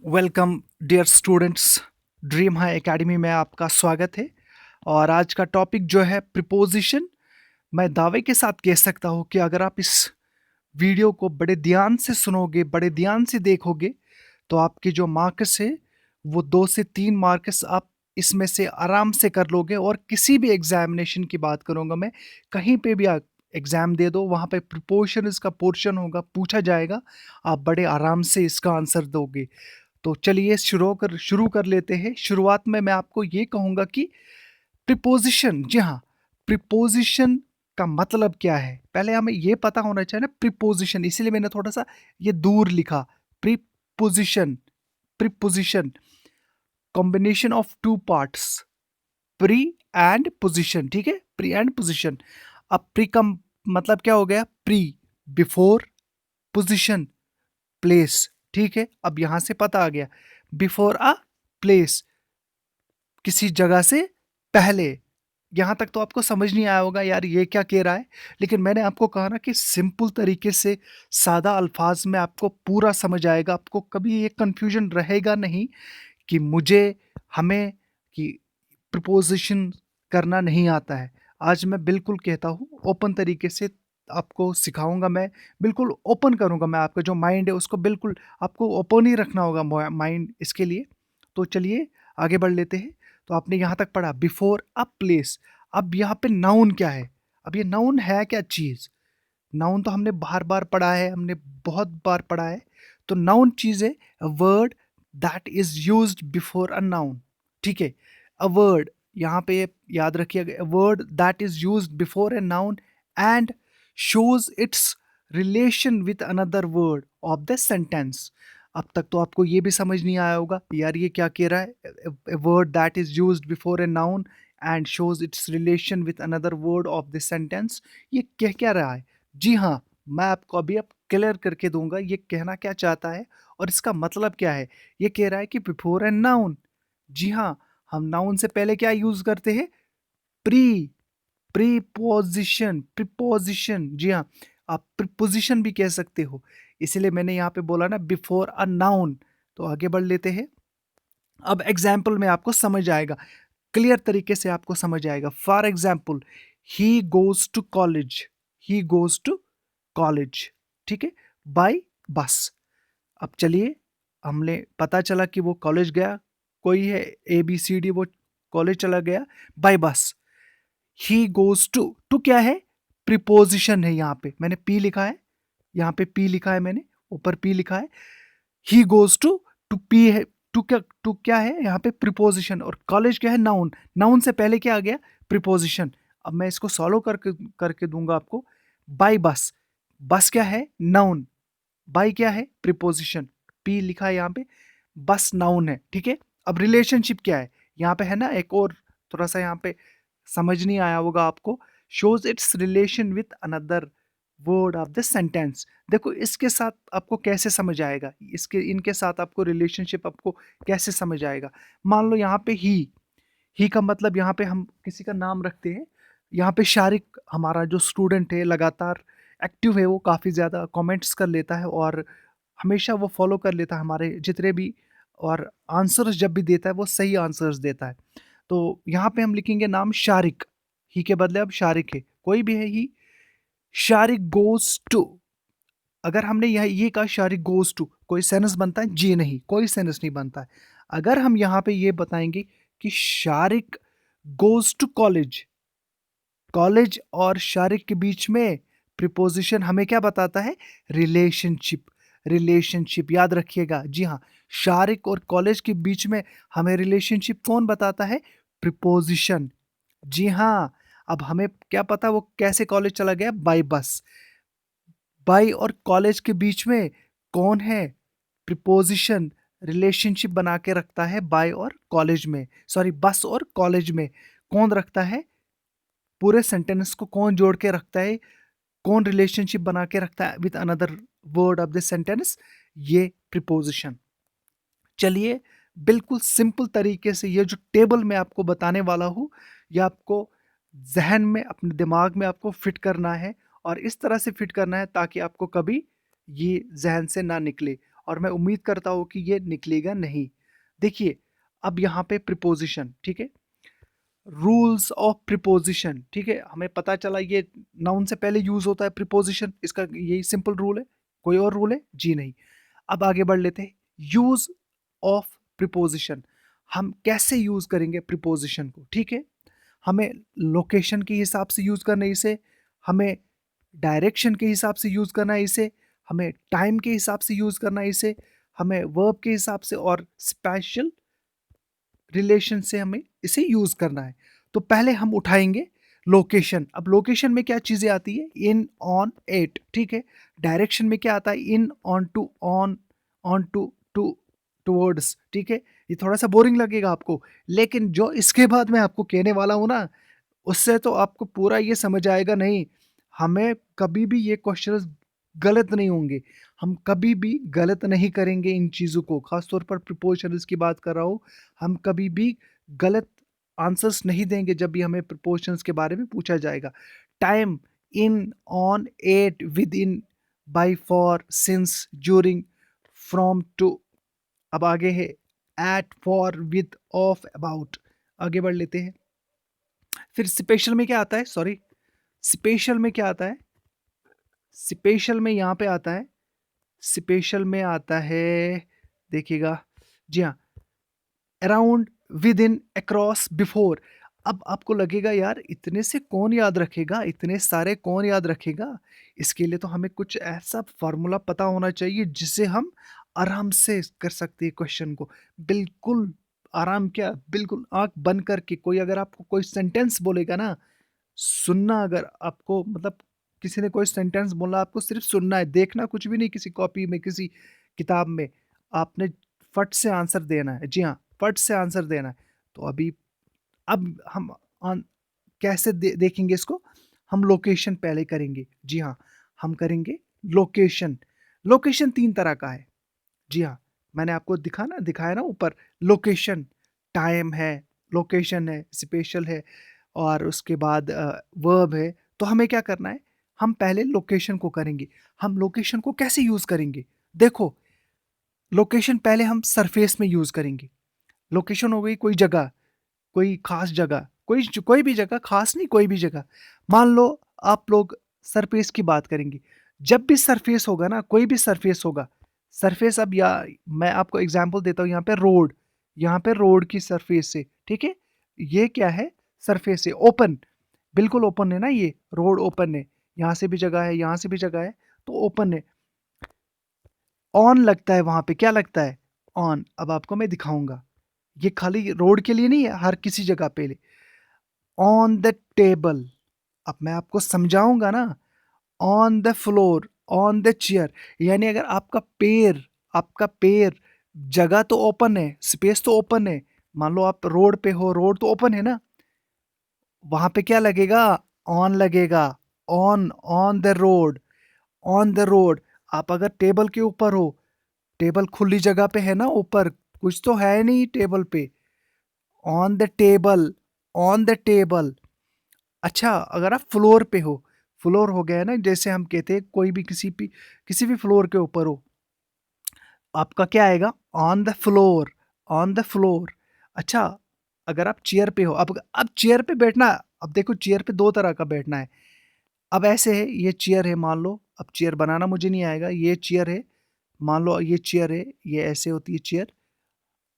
Welcome dear students. Dream high academy में आपका स्वागत है। और आज का टॉपिक जो है प्रीपोजिशन। मैं दावे के साथ कह सकता हूँ कि अगर आप इस वीडियो को बड़े ध्यान से सुनोगे, बड़े ध्यान से देखोगे, तो आपके जो मार्क्स है वो 2 से 3 मार्क्स आप इसमें से आराम से कर लोगे। और किसी भी एग्जामिनेशन की बात करूँगा मैं, कहीं पे भी आप एग्ज़ाम दे दो, वहाँ पे प्रिपोजिशन इसका पोर्शन होगा, पूछा जाएगा, आप बड़े आराम से इसका आंसर दोगे। तो चलिए शुरू कर लेते हैं। शुरुआत में मैं आपको ये कहूँगा कि प्रीपोज़िशन, जी हाँ, प्रीपोज़िशन का मतलब क्या है? पहले हमें ये पता होना चाहिए ना प्रीपोज़िशन, इसीलिए मैंने थोड़ा-सा ये दूर लिखा। Preposition, preposition, combination of 2 parts, pre and position, ठीक है? Pre and position. अब प्री का मतलब क्या हो गया? प्री, बिफोर, पोज़िशन, प्लेस, ठीक है? अब यहां से पता आ गया, बिफोर अ प्लेस, किसी जगह से पहले। यहां तक तो आपको समझ नहीं आया होगा यार ये क्या कह रहा है, लेकिन मैंने आपको कहा ना कि सिंपल तरीके से, सादा अल्फाज में आपको पूरा समझ आएगा। आपको कभी ये कंफ्यूजन रहेगा नहीं कि मुझे, हमें, कि प्रिपोजिशन करना नहीं आता है। आज मैं बिल्कुल कहता हूँ ओपन तरीके से आपको सिखाऊंगा। मैं बिल्कुल ओपन करूंगा। मैं आपका जो माइंड है उसको बिल्कुल आपको ओपन ही रखना होगा, माइंड, इसके लिए। तो चलिए आगे बढ़ लेते हैं। तो आपने यहाँ तक पढ़ा बिफोर अ प्लेस। अब यहाँ पे नाउन क्या है? अब ये नाउन है क्या चीज़? नाउन तो हमने बार बार पढ़ा है, हमने बहुत बार पढ़ा है। तो नाउन चीज़ है word that is used before a noun, ठीक है? अ वर्ड, यहाँ पे याद रखिएगा, word that is used before a noun and shows it's relation with another word of the sentence. अब तक तो आपको ये भी समझ नहीं आया होगा यार ये क्या कह रहा है। A word that is used before a noun and shows it's relation with another word of the sentence, ये कह क्या रहा है? जी हाँ, मैं आपको अभी अब क्लियर करके दूंगा ये कहना क्या चाहता है और इसका मतलब क्या है। ये कह रहा है कि बिफोर एन नाउन, जी हाँ, हम नाउन से पहले क्या यूज करते हैं? प्री, प्रीपोजिशन, प्रीपोजिशन, जी हाँ, आप प्रीपोजिशन भी कह सकते हो। इसलिए मैंने यहाँ पे बोला ना बिफोर अ नाउन। तो आगे बढ़ लेते हैं। अब एग्जाम्पल में आपको समझ आएगा, क्लियर तरीके से आपको समझ आएगा। For example, he goes to college, he goes to college, ठीक है, बाय बस। अब चलिए, हमने पता चला कि वो कॉलेज गया, कोई है ए बी सी डी, वो कॉलेज चला गया बाय बस। ही गोज टू क्या है? प्रीपोजिशन है। यहाँ पे मैंने पी लिखा है, यहाँ पे पी लिखा है मैंने, ऊपर पी लिखा है। ही गोज टू पी है। टू क्या है यहाँ पे? प्रीपोजिशन। और कॉलेज क्या है? नाउन। नाउन से पहले क्या आ गया? प्रीपोजिशन। अब मैं इसको सॉल्व करके करके दूंगा आपको। बाय बस, बस क्या है? नाउन। बाय क्या है? प्रीपोजिशन। पी लिखा है यहाँ पे, बस नाउन है, ठीक है। अब रिलेशनशिप क्या है यहाँ पे? है ना एक और, थोड़ा सा यहाँ पे समझ नहीं आया होगा आपको। Shows it's relation with another word of the sentence. देखो इसके साथ आपको कैसे समझ आएगा, इसके इनके साथ आपको रिलेशनशिप आपको कैसे समझ आएगा। मान लो यहाँ पे ही का मतलब, यहाँ पे हम किसी का नाम रखते हैं। यहाँ पे शारिक हमारा जो स्टूडेंट है, लगातार एक्टिव है, वो काफ़ी ज़्यादा कमेंट्स कर लेता है और हमेशा वो फॉलो कर लेता है हमारे जितने भी, और आंसर्स जब भी देता है वो सही आंसर्स देता है। तो यहाँ पे हम लिखेंगे नाम शारिक। ही के बदले अब शारिक है, कोई भी है ही। शारिक गोज टू, अगर हमने ये कहा शारिक गोज टू, कोई सेंस बनता है? जी नहीं, कोई सेंस नहीं बनता है। अगर हम यहाँ पे ये बताएंगे कि Shariq goes to college, college और शारिक के बीच में प्रीपोजिशन हमें क्या बताता है? रिलेशनशिप। रिलेशनशिप याद रखिएगा, जी हाँ, शारिक और कॉलेज के बीच में हमें रिलेशनशिप कौन बताता है? प्रीपोजिशन। जी हाँ। अब हमें क्या पता वो कैसे कॉलेज चला गया? बाय बस। बाय और कॉलेज के बीच में कौन है? प्रीपोजिशन। रिलेशनशिप बना के रखता है बाय और कॉलेज में, सॉरी, बस और कॉलेज में कौन रखता है? पूरे सेंटेंस को कौन जोड़ के रखता है? कौन रिलेशनशिप बना के रखता है with another word of the sentence? ये प्रीपोजिशन। चलिए, बिल्कुल सिंपल तरीके से ये जो टेबल मैं आपको बताने वाला हूँ, ये आपको जहन में, अपने दिमाग में आपको फिट करना है। और इस तरह से फिट करना है ताकि आपको कभी ये जहन से ना निकले। और मैं उम्मीद करता हूँ कि ये निकलेगा नहीं। देखिए, अब यहाँ पे प्रिपोजिशन, ठीक है, रूल्स ऑफ प्रिपोजिशन, ठीक है, हमें पता चला ये नाउन से पहले यूज होता है प्रिपोजिशन, इसका यही सिंपल रूल है। कोई और रूल है? जी नहीं। अब आगे बढ़ लेते हैं। यूज ऑफ प्रिपोजिशन, हम कैसे यूज करेंगे प्रिपोजिशन को, ठीक है। हमें लोकेशन के हिसाब से यूज करना है इसे, हमें डायरेक्शन के हिसाब से यूज करना है इसे, हमें टाइम के हिसाब से यूज करना है इसे, हमें वर्ब के हिसाब से और स्पेशल रिलेशन से हमें इसे यूज करना है। तो पहले हम उठाएंगे लोकेशन। अब लोकेशन में क्या चीजें आती है? इन, ऑन, एट, ठीक है। डायरेक्शन में क्या आता है? In, on to, on to, towards, ठीक है। ये थोड़ा सा बोरिंग लगेगा आपको, लेकिन जो इसके बाद मैं आपको कहने वाला हूं ना, उससे तो आपको पूरा ये समझ आएगा। नहीं, हमें कभी भी ये क्वेश्चंस गलत नहीं होंगे, हम कभी भी गलत नहीं करेंगे इन चीज़ों को, खासतौर पर प्रिपोजिशंस की बात कर रहा हूँ। हम कभी भी गलत आंसर्स नहीं देंगे जब भी हमें प्रिपोजिशंस के बारे में पूछा जाएगा। Time, in, on, at, with in, by, for, since, during, from, to. अब आगे है at, for, with, of, about. आगे बढ़ लेते हैं। फिर स्पेशल में क्या आता है? सॉरी, स्पेशल में क्या आता है? स्पेशल में यहाँ पे आता है, स्पेशल में आता है, देखिएगा, जी हाँ, around, with in, across, before. अब आपको लगेगा यार इतने से कौन याद रखेगा, इतने सारे कौन याद रखेगा? इसके लिए तो हमें कुछ ऐसा फार्मूला पता होना चाहिए जिससे हम आराम से कर सकते हैं क्वेश्चन को। बिल्कुल आराम, क्या, बिल्कुल आंख बंद करके। कोई अगर आपको कोई सेंटेंस बोलेगा ना, सुनना, अगर आपको मतलब किसी ने कोई सेंटेंस बोला, आपको सिर्फ सुनना है, देखना कुछ भी नहीं किसी कॉपी में, किसी किताब में। आपने फट से आंसर देना है, जी हाँ, फट से आंसर देना है। तो अभी अब हम कैसे देखेंगे इसको? हम लोकेशन पहले करेंगे, जी हाँ, हम करेंगे लोकेशन। लोकेशन तीन तरह का है, जी हाँ, मैंने आपको दिखाया ना ऊपर। लोकेशन, टाइम है, लोकेशन है, स्पेशल है, और उसके बाद वर्ब है। तो हमें क्या करना है? हम पहले लोकेशन को करेंगे। हम लोकेशन को कैसे यूज करेंगे? देखो, लोकेशन पहले हम सरफेस में यूज करेंगे। लोकेशन हो गई कोई जगह, कोई खास जगह, कोई भी जगह, खास नहीं, कोई भी जगह। मान लो आप लोग सरफेस की बात करेंगे। जब भी सरफेस होगा ना, कोई भी सरफेस होगा, सरफेस, अब या मैं आपको एग्जांपल देता हूँ, यहाँ पे रोड, यहाँ पे रोड की सरफेस से, ठीक है, ये क्या है? सरफेस है, ओपन, बिल्कुल ओपन है ना, ये रोड ओपन है, यहाँ से भी जगह है, यहाँ से भी जगह है, तो ओपन है। ऑन लगता है वहां पे, क्या लगता है? ऑन। अब आपको मैं दिखाऊंगा, ये खाली रोड के लिए नहीं है, हर किसी जगह पे। ऑन द टेबल, अब मैं आपको समझाऊंगा ना। On the floor, on the chair, यानी अगर आपका पैर, जगह तो ओपन है, स्पेस तो ओपन है। मान लो आप रोड पे हो, रोड तो ओपन है ना, वहां पे क्या लगेगा? ऑन लगेगा। On, on the road, on the road. आप अगर टेबल के ऊपर हो, टेबल खुली जगह पे है ना, ऊपर कुछ तो है नहीं टेबल पे, on the table, on the table. अच्छा, अगर आप फ्लोर पे हो, फ्लोर हो गया ना, जैसे हम कहते हैं कोई भी किसी भी फ्लोर के ऊपर हो, आपका क्या आएगा? On the floor, on the floor. अच्छा, अगर आप चेयर पे हो, अब चेयर पे बैठना, अब देखो चेयर पे दो तरह का बैठना है। अब ऐसे है, ये चेयर है मान लो, अब चेयर बनाना मुझे नहीं आएगा, ये चेयर है, मान लो ये चेयर है, ये ऐसे होती है चेयर।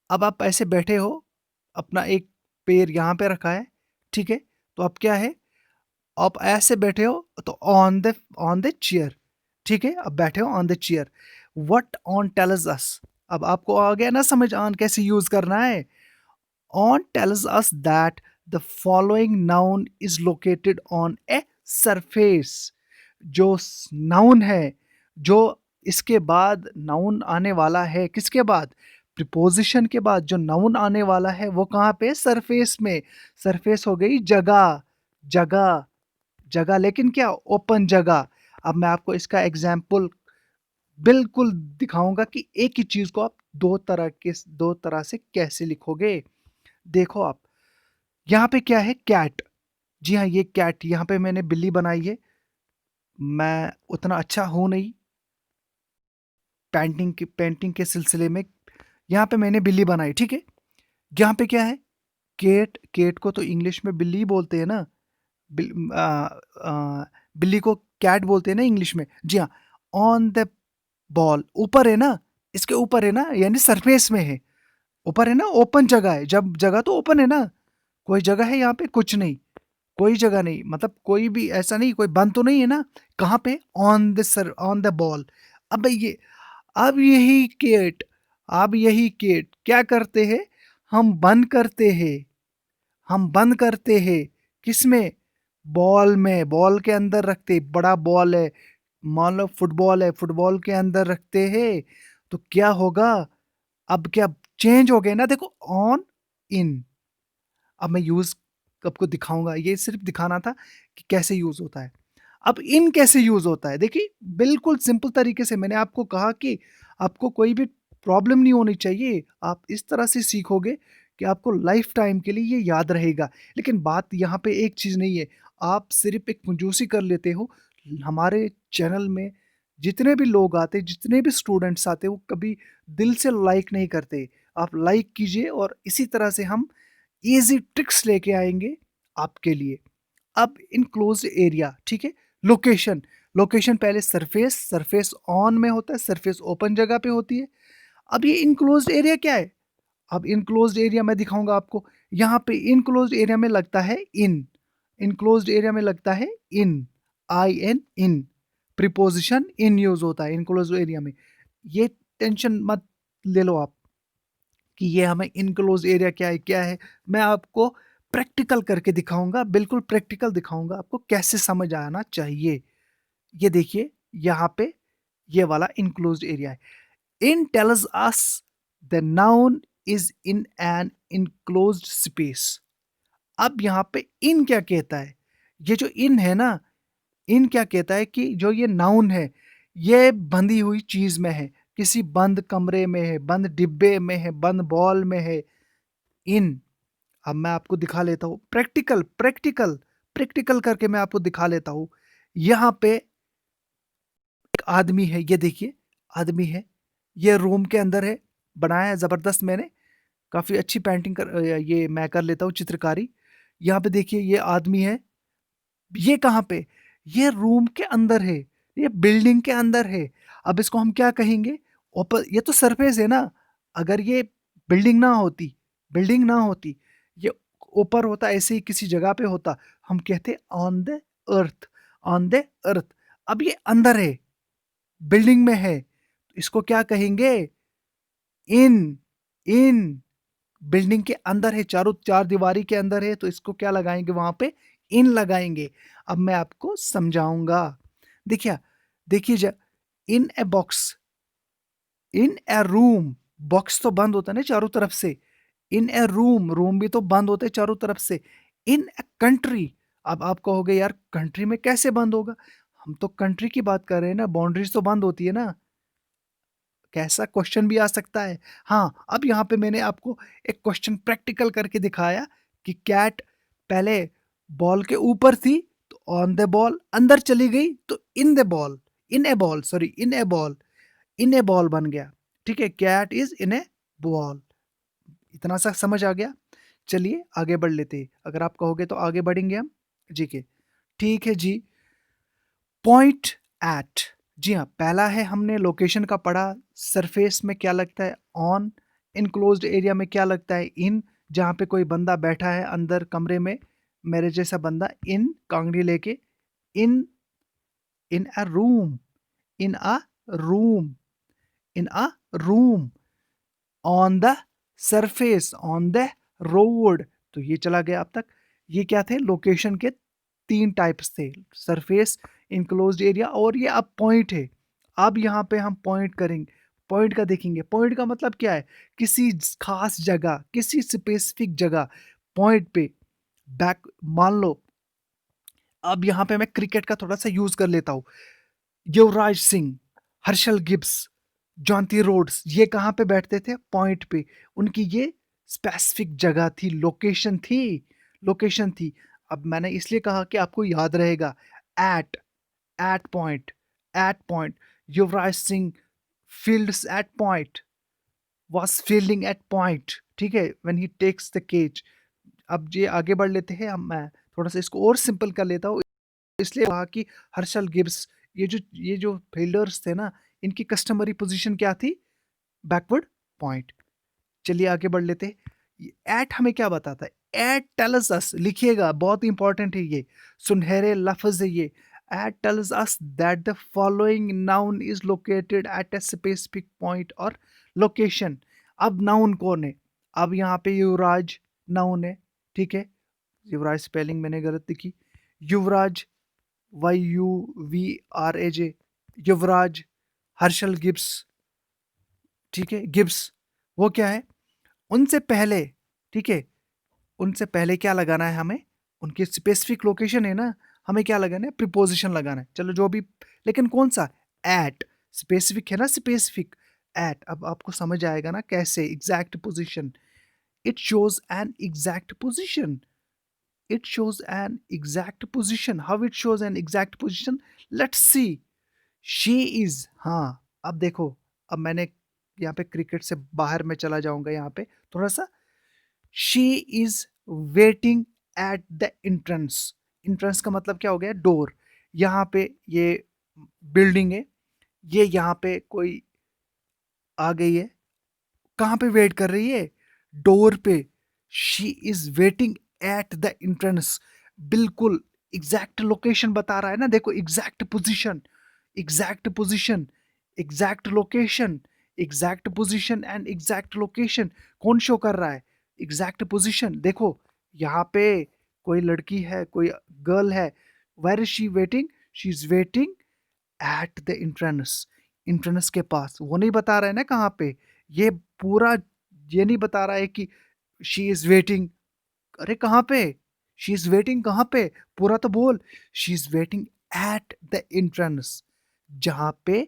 अब आप ऐसे बैठे हो, अपना एक पैर यहाँ पे रखा है, ठीक है, तो अब क्या है? आप ऐसे बैठे हो, तो ऑन द चेयर, ठीक है, अब बैठे हो on the chair. What on tells us, अब आपको आ गया ना समझ ऑन कैसे यूज करना है? On tales us that the following noun is located on a surface. जो नाउन है, जो इसके बाद नाउन आने वाला है, किसके बाद? प्रिपोजिशन के बाद जो नाउन आने वाला है वो कहाँ पे? सरफेस में। सरफेस हो गई जगह, जगह, जगह, लेकिन क्या? ओपन जगह। अब मैं आपको इसका एग्जाम्पल बिल्कुल दिखाऊंगा कि एक ही चीज को आप दो तरह से कैसे लिखोगे। देखो आप, यहाँ पे क्या है? कैट, जी हाँ, ये कैट, यहाँ पे मैंने बिल्ली बनाई है। मैं उतना अच्छा हूं नहीं, पेंटिंग के सिलसिले में यहाँ पे मैंने बिल्ली बनाई, ठीक है। यहाँ पे क्या है, केट। केट को तो इंग्लिश में बिल्ली बोलते हैं ना, बिल्ली को कैट बोलते हैं ना इंग्लिश में। जी हाँ, ऑन द बॉल, ऊपर है ना, इसके ऊपर है ना, यानी सरफेस में है, ऊपर है ना, ओपन जगह है। जब जगह तो ओपन है ना, कोई जगह है यहाँ पे, कुछ नहीं, कोई जगह नहीं, मतलब कोई भी ऐसा नहीं, कोई बंद तो नहीं है ना। कहाँ पे, ऑन द बॉल। अब ये अब यही केट अब यही केट क्या करते हैं, हम बंद करते हैं, हम बंद करते हैं किसमें, बॉल में, बॉल के अंदर रखते, बड़ा बॉल है, मान लो फुटबॉल है, फुटबॉल के अंदर रखते हैं। तो क्या होगा, अब क्या चेंज हो गए ना, देखो, ऑन, इन। अब मैं यूज आपको दिखाऊंगा, ये सिर्फ दिखाना था कि कैसे यूज होता है। अब इन कैसे यूज होता है, देखिए, बिल्कुल सिंपल तरीके से। मैंने आपको कहा कि आपको कोई भी प्रॉब्लम नहीं होनी चाहिए, आप इस तरह से सीखोगे कि आपको लाइफ टाइम के लिए ये याद रहेगा। लेकिन बात यहाँ पे एक चीज़ नहीं है, आप सिर्फ एक कंजूसी कर लेते हो। हमारे चैनल में जितने भी लोग आते, जितने भी स्टूडेंट्स आते, वो कभी दिल से लाइक नहीं करते। आप लाइक कीजिए, और इसी तरह से हम ईज़ी ट्रिक्स लेके आएँगे आपके लिए। अब इनक्लोज़्ड एरिया, ठीक है? लोकेशन, लोकेशन पहले सरफेस, सरफेस ऑन में होता है, सरफेस ओपन जगह पे होती है। अब ये इनक्लोज़्ड एरिया क्या है? अब इनक्लोज़्ड एरिया मैं दिखाऊँगा आपको। यहाँ पे इनक्लोज़्ड एरिया में लगता है इन, इनक्लोज़्ड एरिया में लगता है इन, IN, in. Preposition in use होता है इनक्लोज़्ड एरिया में। ये टेंशन मत ले लो आप कि ये हमें इनक्लोज़ एरिया क्या है? मैं आपको प्रैक्टिकल करके दिखाऊँगा, बिल्कुल प्रैक्टिकल दिखाऊँगा आपको, कैसे समझ आना चाहिए। ये देखिए, यहाँ पे ये वाला इनक्लोज़्ड एरिया है। In tells us the noun is in an enclosed space. अब यहाँ पे इन क्या कहता है? ये जो इन है ना, इन क्या कहता है कि जो ये नाउन है, ये बंधी हुई चीज़ में है, किसी बंद कमरे में है, बंद डिब्बे में है, बंद बॉल में है, इन। अब मैं आपको दिखा लेता हूँ, प्रैक्टिकल प्रैक्टिकल प्रैक्टिकल करके मैं आपको दिखा लेता हूँ। यहाँ पे एक आदमी है, ये देखिए, आदमी है, ये रूम के अंदर है, बनाया है ज़बरदस्त मैंने, काफ़ी अच्छी पेंटिंग ये मैं कर लेता हूँ, चित्रकारी। यहाँ पे देखिए, ये आदमी है, ये कहाँ पे, ये रूम के अंदर है, ये बिल्डिंग के अंदर है। अब इसको हम क्या कहेंगे, ऊपर, ये तो सरफेस है ना। अगर ये बिल्डिंग ना होती, बिल्डिंग ना होती, ये ऊपर होता, ऐसे ही किसी जगह पे होता, हम कहते on the earth, on the earth. अब ये अंदर है, बिल्डिंग में है, तो इसको क्या कहेंगे, इन, इन। बिल्डिंग के अंदर है, चारों चार दीवारी के अंदर है, तो इसको क्या लगाएंगे, वहां पे इन लगाएंगे। अब मैं आपको समझाऊंगा। देखिए, देखिए, in a box, in a room, box तो बंद होता है ना चारों तरफ से। इन ए रूम, रूम भी तो बंद होते हैं चारों तरफ से। इन ए कंट्री, अब आप कहोगे यार कंट्री में कैसे बंद होगा, हम तो कंट्री की बात कर रहे हैं ना, बाउंड्रीज तो बंद होती है ना। कैसा क्वेश्चन भी आ सकता है। हाँ, अब यहाँ पे मैंने आपको एक क्वेश्चन प्रैक्टिकल करके दिखाया कि कैट पहले बॉल के ऊपर थी, तो ऑन द बॉल, अंदर चली गई तो in the ball, in a ball, sorry, in a ball, in a ball बन गया। ठीक है, cat is in a ball. इतना सा समझ आ गया। चलिए आगे बढ़ लेते हैं, अगर आप कहोगे तो आगे बढ़ेंगे हम। जी के, ठीक है जी। पॉइंट एट, जी हाँ, पहला है, हमने लोकेशन का पढ़ा, सरफेस में क्या लगता है, ऑन। इनक्लोज्ड एरिया में क्या लगता है, इन। जहाँ पे कोई बंदा बैठा है अंदर कमरे में, मेरे जैसा बंदा, इन, कांगड़ी लेके, in, in a room, in a room, in a room, on the surface, on the road. तो ये चला गया अब तक। ये क्या थे, लोकेशन के तीन टाइप्स थे, सरफेस, इनक्लोज्ड एरिया, और ये अब पॉइंट है। अब यहाँ पे हम पॉइंट करेंगे, पॉइंट का देखेंगे। पॉइंट का मतलब क्या है, किसी खास जगह, किसी स्पेसिफिक जगह, पॉइंट पे बैक, मान लो। अब यहाँ पे मैं क्रिकेट का थोड़ा सा यूज कर लेता हूँ। Yuvraj Singh, Herschelle Gibbs, Jonty Rhodes, ये कहाँ पे बैठते थे, पॉइंट पे। उनकी ये स्पेसिफिक जगह थी, लोकेशन थी, लोकेशन थी। अब मैंने इसलिए कहा कि आपको याद रहेगा, at, at point, at point. Yuvraj Singh fields at point, was fielding at point, ठीक है, when he takes the cage। अब ये आगे बढ़ लेते हैं हम, मैं थोड़ा सा इसको और सिंपल कर लेता हूँ। इसलिए कहा कि हर्षल गिब्स, ये जो फील्डर्स थे ना, इनकी कस्टमरी पोजीशन क्या थी? Backward point. चलिए आगे बढ़ लेते हैं। एट हमें क्या बताता है? एट टेल्स अस, लिखिएगा, बहुत इंपॉर्टेंट है ये, सुनहरे लफ्ज है ये। At tells us that the following noun is located at a specific point और लोकेशन। अब नाउन कौन है? अब यहाँ पे युवराज नाउन है, ठीक है। युवराज स्पेलिंग मैंने गलत लिखी, युवराज, YUVRAJ, युवराज। हर्षल गिब्स, ठीक है, गिब्स, वो क्या है? उनसे पहले, ठीक है, उनसे पहले क्या लगाना है हमें? उनकी स्पेसिफिक लोकेशन है ना, हमें क्या लगाना है? प्रीपोजिशन लगाना है। चलो जो भी, लेकिन कौन सा? एट, स्पेसिफिक है ना, स्पेसिफिक। एट, अब आपको समझ आएगा ना कैसे? Exact position, it shows an exact position, it shows an exact position। how it shows an exact position? let's see। she is, हाँ, अब देखो, अब मैंने यहाँ पे क्रिकेट से बाहर में चला जाऊंगा, यहाँ पे थोड़ा सा। she is waiting at the entrance। entrance का मतलब क्या हो गया? डोर। यहाँ पे ये बिल्डिंग है, ये यहाँ पे कोई आ गई है, कहाँ पे वेट कर रही है? डोर पे। She is waiting at the entrance. बिल्कुल एग्जैक्ट लोकेशन बता रहा है ना, देखो, exact position, exact position, exact location, exact position and exact location. कौन शो कर रहा है? Exact position. देखो यहाँ पे कोई लड़की है, कोई गर्ल है। Where is she waiting? She is waiting at the entrance. Entrance के पास, वो नहीं बता रहा है ना कहाँ पे। ये पूरा ये नहीं बता रहा है कि शी इज वेटिंग, अरे कहाँ पे? शी इज वेटिंग कहाँ पे? पूरा तो बोल। She is waiting at the entrance, जहां पे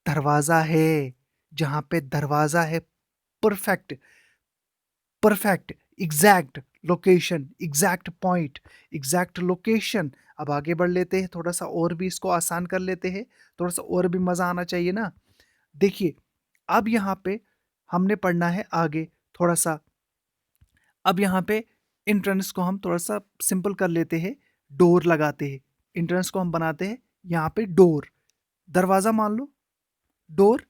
दरवाजा है, जहां पे दरवाजा है। Perfect, perfect, exact location, exact point, exact location. अब आगे बढ़ लेते हैं, थोड़ा सा और भी इसको आसान कर लेते हैं, थोड़ा सा और भी मजा आना चाहिए ना। देखिए, अब यहाँ पे हमने पढ़ना है आगे थोड़ा सा। अब यहाँ पे इंट्रेंस को हम थोड़ा सा सिंपल कर लेते हैं, डोर लगाते हैं। इंट्रेंस को हम बनाते हैं यहाँ पे डोर, दरवाजा मान लो, door.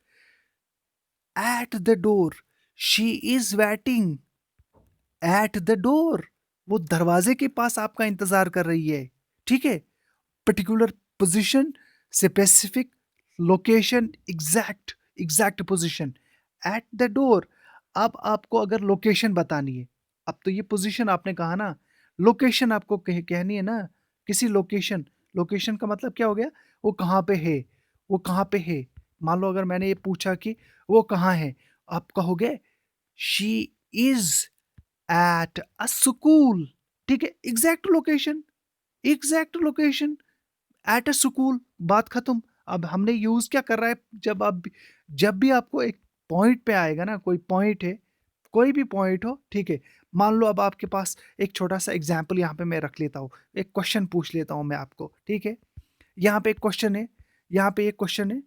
At the door she is waiting, at the door, वो दरवाजे के पास आपका इंतजार कर रही है, ठीक है। Particular position, specific location, exact, exact position, eight the door. अब आपको अगर लोकेशन बतानी है, अब तो ये पोजीशन आपने कहा ना, लोकेशन आपको कहनी है ना, किसी लोकेशन। लोकेशन का मतलब क्या हो गया? वो कहाँ पे है, वो कहाँ पे है। मान लो अगर मैंने ये पूछा कि वो कहाँ है, आप कहोगे she is at a school, ठीक है, exact location, exact location, at a school, बात खत्म। अब हमने यूज क्या कर रहा है? जब भी आपको एक पॉइंट पे आएगा ना, कोई पॉइंट है, कोई भी पॉइंट हो, ठीक है। मान लो अब आपके पास एक छोटा सा एग्जाम्पल यहाँ पे मैं रख लेता हूँ, एक क्वेश्चन पूछ लेता हूँ मैं आपको, ठीक है। यहाँ पे एक क्वेश्चन है, यहाँ पे एक क्वेश्चन है।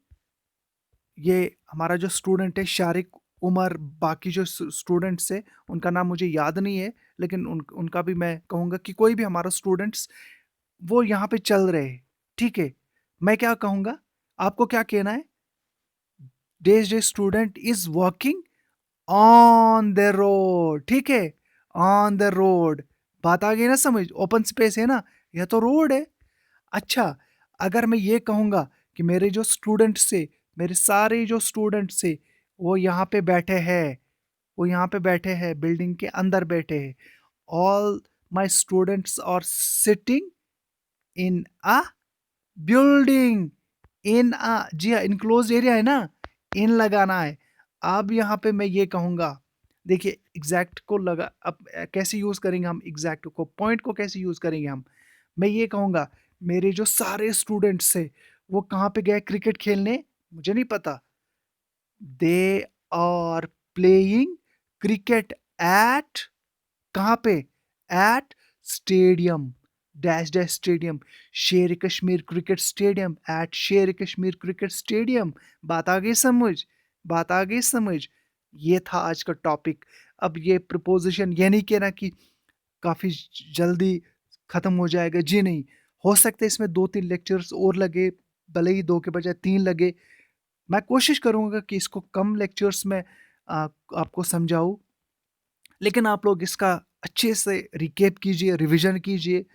ये हमारा जो स्टूडेंट है शारिक उमर, बाकी जो स्टूडेंट्स है उनका नाम मुझे याद नहीं है, लेकिन उनका भी मैं कहूँगा कि कोई भी हमारा स्टूडेंट्स वो यहाँ पे चल रहे हैं, ठीक है। मैं क्या कहूँगा, आपको क्या कहना है? Day student is walking on the road, ठीक है, ऑन द रोड। बात आ गई ना समझ? ओपन स्पेस है ना, यह तो रोड है। अच्छा, अगर मैं ये कहूँगा कि मेरे जो स्टूडेंट्स से, मेरे सारे जो स्टूडेंट्स से, वो यहाँ पे बैठे हैं, वो यहाँ पे बैठे हैं, बिल्डिंग के अंदर बैठे हैं। All my students are sitting in a building, in a, जी हाँ, इनक्लोज एरिया है ना, इन लगाना है। अब यहाँ पे मैं ये कहूँगा, देखिए एग्जैक्ट को लगा, अब कैसे यूज करेंगे हम एग्जैक्ट को, पॉइंट को कैसे यूज करेंगे हम? मैं ये कहूँगा मेरे जो सारे स्टूडेंट्स है वो कहाँ पे गए क्रिकेट खेलने? मुझे नहीं पता। They are playing cricket at, कहाँ पे? At stadium, dash dash stadium, Sher Kashmir cricket stadium, eight शेर कश्मीर क्रिकेट स्टेडियम। बात आ गई समझ? बात आ गई समझ? ये था आज का टॉपिक। अब ये प्रिपोज़िशन ये नहीं कहना कि काफ़ी जल्दी ख़त्म हो जाएगा, जी नहीं। हो सकता है इसमें 2-3 लेक्चर्स और लगे, भले ही 2 के बजाय 3 लगे। मैं कोशिश करूँगा कि इसको कम लेक्चर्स में आपको समझाऊँ, लेकिन आप लोग इसका अच्छे से रिकैप कीजिए, रिवीजन कीजिए,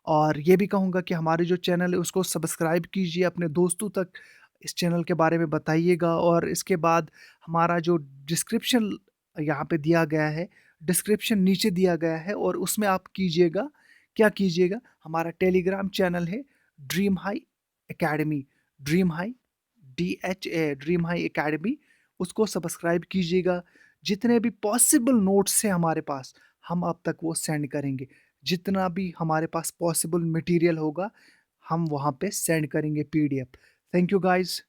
और ये भी कहूँगा कि हमारे जो चैनल है उसको सब्सक्राइब कीजिए, अपने दोस्तों तक इस चैनल के बारे में बताइएगा। और इसके बाद हमारा जो डिस्क्रिप्शन यहाँ पे दिया गया है, डिस्क्रिप्शन नीचे दिया गया है, और उसमें आप कीजिएगा, क्या कीजिएगा, हमारा टेलीग्राम चैनल है dream high academy, dream high dream high academy, उसको सब्सक्राइब कीजिएगा। जितने भी पॉसिबल नोट्स हैं हमारे पास, हम आप तक वो सेंड करेंगे। जितना भी हमारे पास पॉसिबल मटेरियल होगा, हम वहाँ पे सेंड करेंगे पीडीएफ। Thank you guys.